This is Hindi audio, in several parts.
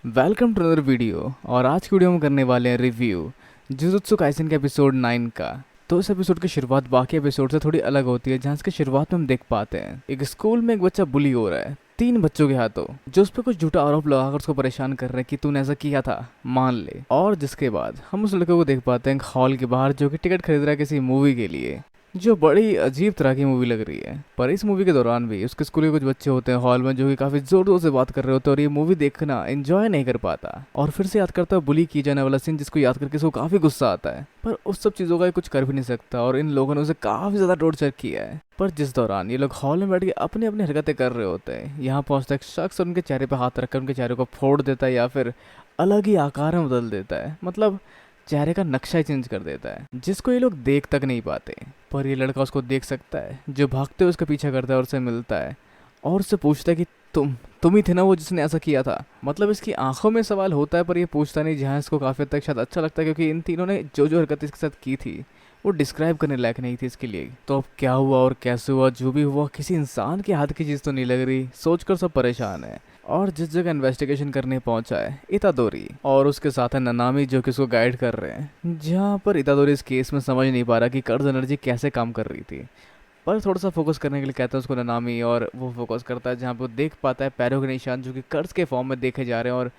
Welcome to other video. और आज की वीडियो में करने वाले हैं रिव्यू जुजुत्सु काइसेन के एपिसोड 9 का। तो इस एपिसोड की शुरुआत बाकी एपिसोड से थोड़ी अलग होती है, जहाँ इसकी शुरुआत में हम देख पाते हैं एक स्कूल में एक बच्चा बुली हो रहा है 3 बच्चों के हाथों, जो उस पर कुछ झूठा आरोप लगाकर उसको परेशान कर रहे हैं कि तूने ऐसा किया था, मान ले। और जिसके बाद हम उस लड़के को देख पाते हैं हॉल के बाहर, जो कि टिकट खरीद रहा है किसी मूवी के लिए, जो बड़ी अजीब तरह की मूवी लग रही है। पर इस मूवी के दौरान भी उसके स्कूल के कुछ बच्चे होते हैं हॉल में, जो कि काफी जोर जोर से बात कर रहे होते हैं और ये मूवी देखना एंजॉय नहीं कर पाता। और फिर से याद करता है बुली की जाने वाला सीन, जिसको याद करके उसको काफी गुस्सा आता है, पर उस सब चीजों का ये कुछ कर भी नहीं सकता। और इन लोगों ने उसे काफी ज्यादा टॉर्चर किया है। पर जिस दौरान ये लोग हॉल में बैठ के अपनी अपनी हरकतें कर रहे होते हैं, यहाँ पहुंचता एक शख्स और उनके चेहरे पर हाथ रखकर उनके चेहरे को फोड़ देता है या फिर अलग ही आकार में बदल देता है, मतलब चेहरे का नक्शा ही चेंज कर देता है, जिसको ये लोग देख तक नहीं पाते। पर ये लड़का उसको देख सकता है, जो भागते हुए उसका पीछा करता है और उससे मिलता है और उससे पूछता है कि तुम ही थे ना वो जिसने ऐसा किया था। मतलब इसकी आंखों में सवाल होता है, पर ये पूछता नहीं, जहाँ इसको काफ़ी हद तक शायद अच्छा लगता है, क्योंकि इन तीनों ने जो जो हरकत इसके साथ की थी वो डिस्क्राइब करने लायक नहीं थी इसके लिए। तो अब क्या हुआ और कैसे हुआ, जो भी हुआ किसी इंसान के हाथ की चीज़ तो नहीं लग रही, सोचकर सब परेशान है। और जिस जगह इन्वेस्टिगेशन करने पहुंचा है इतादोरी, और उसके साथ है ननामी, जो कि उसको गाइड कर रहे हैं, जहां पर इतादोरी इस केस में समझ नहीं पा रहा कि कर्ज एनर्जी कैसे काम कर रही थी। पर थोड़ा सा फोकस करने के लिए कहता है उसको ननामी, और वो फोकस करता है जहाँ पे वो देख पाता है पैरों के निशान, जो कि कर्ज के फॉर्म में देखे जा रहे हैं। और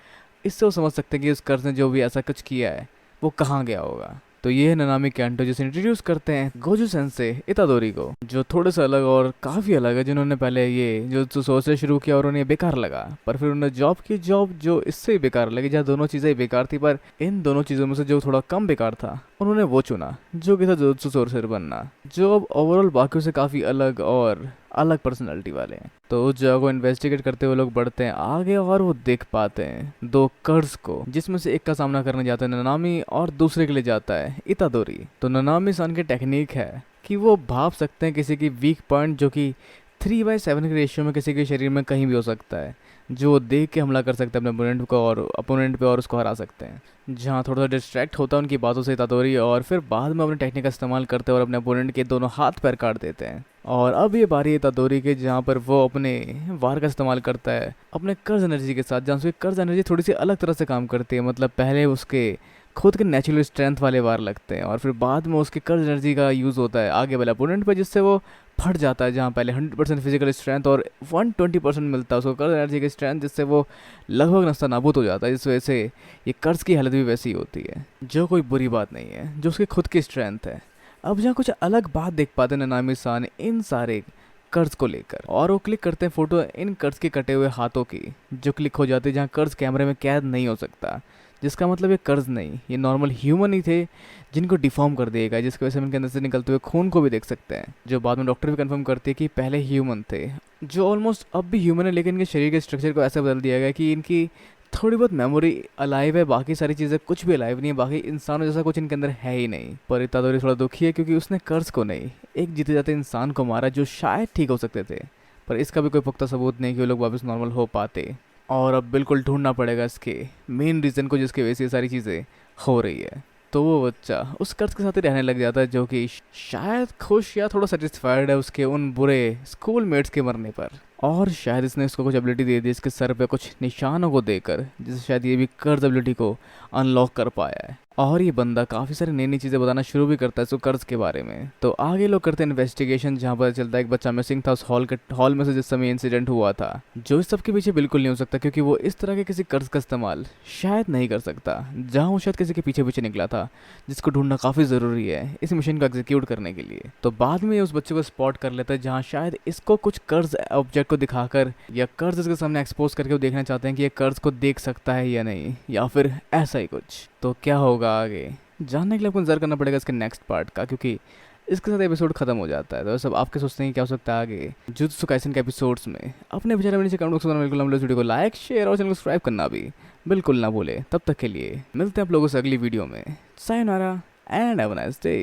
इससे वो समझ सकते हैं कि उस कर्ज ने जो भी ऐसा कुछ किया है वो कहाँ गया होगा। तो ये है ननामी कैंटो, जिसे इंट्रोड्यूस करते हैं गोजू सेंसे इतादोरी को, जो थोड़े से अलग और काफ़ी अलग है, जिन्होंने पहले ये जो सोचना शुरू किया और उन्हें बेकार लगा, पर फिर उन्होंने जॉब की, जॉब जो इससे ही बेकार लगी, जहाँ दोनों चीज़ें ही बेकार थी, पर इन दोनों चीज़ों में से जो थोड़ा कम बेकार था उन्होंने वो चुना, जो कि था जुजुत्सु सोर्सर बनना, जो अब ओवरऑल बाकियों से काफ़ी अलग और अलग पर्सनालिटी वाले हैं। तो उस जगह को इन्वेस्टिगेट करते हुए लोग बढ़ते हैं आगे, और वो देख पाते हैं 2 कर्ज को, जिसमें से एक का सामना करने जाता है ननामी और दूसरे के लिए जाता है इतादोरी। तो ननामी सान की टेक्निक है कि वो भाप सकते हैं किसी की वीक पॉइंट, जो कि 3/7 के रेशियो में किसी के शरीर में कहीं भी हो सकता है, जो वो देख के हमला कर सकते हैं अपने अपोनेंट पे और उसको हरा सकते हैं। जहाँ थोड़ा सा डिस्ट्रैक्ट होता है उनकी बातों से इतादोरी, और फिर बाद में अपने टेक्निक का इस्तेमाल करते हैं और अपने अपोनेंट के दोनों हाथ पैर काट देते हैं। और अब ये बारी है इतादोरी के, जहाँ पर वो अपने वार का इस्तेमाल करता है अपने कर्ज एनर्जी के साथ, जहाँ उसकी कर्ज एनर्जी थोड़ी सी अलग तरह से काम करती है। मतलब पहले उसके खुद के नेचुरल स्ट्रेंथ वाले वार लगते हैं, और फिर बाद में उसके कर्ज एनर्जी का यूज़ होता है आगे वाले अपोनेंट पर, जिससे वो फट जाता है। जहाँ पहले 100% फिजिकल स्ट्रेंथ और 120% मिलता है उसको कर्ज एनर्जी की स्ट्रेंथ, जिससे वो लगभग नस्ता नाबूद हो जाता है। इस वजह से ये कर्ज की हालत भी वैसी होती है, जो कोई बुरी बात नहीं है, जो उसकी खुद की स्ट्रेंथ है। अब जहाँ कुछ अलग बात देख पाते हैं ननामी सान इन सारे कर्ज को लेकर, और वो क्लिक करते हैं फोटो इन कर्ज के कटे हुए हाथों की, जो क्लिक हो जाती है, जहाँ कर्ज कैमरे में कैद नहीं हो सकता, जिसका मतलब ये कर्ज नहीं, ये नॉर्मल ह्यूमन ही थे जिनको डिफॉर्म कर दिया गया, जिसकी वजह से हम इनके अंदर से निकलते हुए खून को भी देख सकते हैं, जो बाद में डॉक्टर भी कंफर्म करती है कि पहले ह्यूमन थे, जो ऑलमोस्ट अब भी ह्यूमन है, लेकिन इनके शरीर के स्ट्रक्चर को ऐसा बदल दिया गया कि इनकी थोड़ी बहुत मेमोरी अलाइव है, बाकी सारी चीज़ें कुछ भी अलाइव नहीं है, बाकी इंसानों जैसा कुछ इनके अंदर है ही नहीं। पर इतादोरी थोड़ा दुखी है, क्योंकि उसने कर्ज को नहीं, एक जीते जाते इंसान को मारा, जो शायद ठीक हो सकते थे, पर इसका भी कोई पुख्ता सबूत नहीं कि वो लोग वापस नॉर्मल हो पाते। और अब बिल्कुल ढूंढना पड़ेगा इसके मेन रीज़न को, जिसकी वजह से ये सारी चीज़ें हो रही है। तो वो बच्चा उस कर्ज के साथ ही रहने लग जाता है, जो कि शायद खुश या थोड़ा सेटिस्फाइड है उसके उन बुरे स्कूल मेट्स के मरने पर, और शायद इसने उसको कुछ एबिलिटी दे दी इसके सर पे कुछ निशानों को देकर, जिससे शायद ये भी कर्ज एबिलिटी को अनलॉक कर पाया है। और ये बंदा काफ़ी सारी नई नई चीज़ें बताना शुरू भी करता है इसको कर्ज के बारे में। तो आगे लोग करते हैं इन्वेस्टिगेशन, जहाँ पता चलता है एक बच्चा मिसिंग था उस हॉल में से जिस समय इंसिडेंट हुआ था, जो इस सब के पीछे बिल्कुल नहीं हो सकता, क्योंकि वो इस तरह के किसी कर्ज का इस्तेमाल शायद नहीं कर सकता, जहाँ वो शायद किसी के पीछे पीछे निकला था, जिसको ढूंढना काफ़ी ज़रूरी है इस मिशन को एग्जीक्यूट करने के लिए। तो बाद में ये उस बच्चे को स्पॉट कर लेता है, जहाँ शायद इसको कुछ कर्ज ऑब्जेक्ट को दिखाकर या कर्ज इसके सामने एक्सपोज करके वो देखना चाहते हैं कि ये कर्ज को देख सकता है या नहीं, या फिर ऐसा ही कुछ। तो क्या होगा आगे जानने के लिए आपको इंतजार करना पड़ेगा इसके नेक्स्ट पार्ट का, क्योंकि इसके साथ एपिसोड खत्म हो जाता है। तो सब आपके सोचते हैं कि क्या हो सकता है आगे जुजुत्सु काइसेन के एपिसोड्स में। अपने विचार अपने नीचे कमेंट बॉक्स में बिल्कुल हम लोग वीडियो को लाइक शेयर और चैनल को सब्सक्राइब करना भी बिल्कुल ना भूले। तब तक के लिए मिलते हैं आप लोगों से अगली वीडियो में। Sayonara and have a nice day.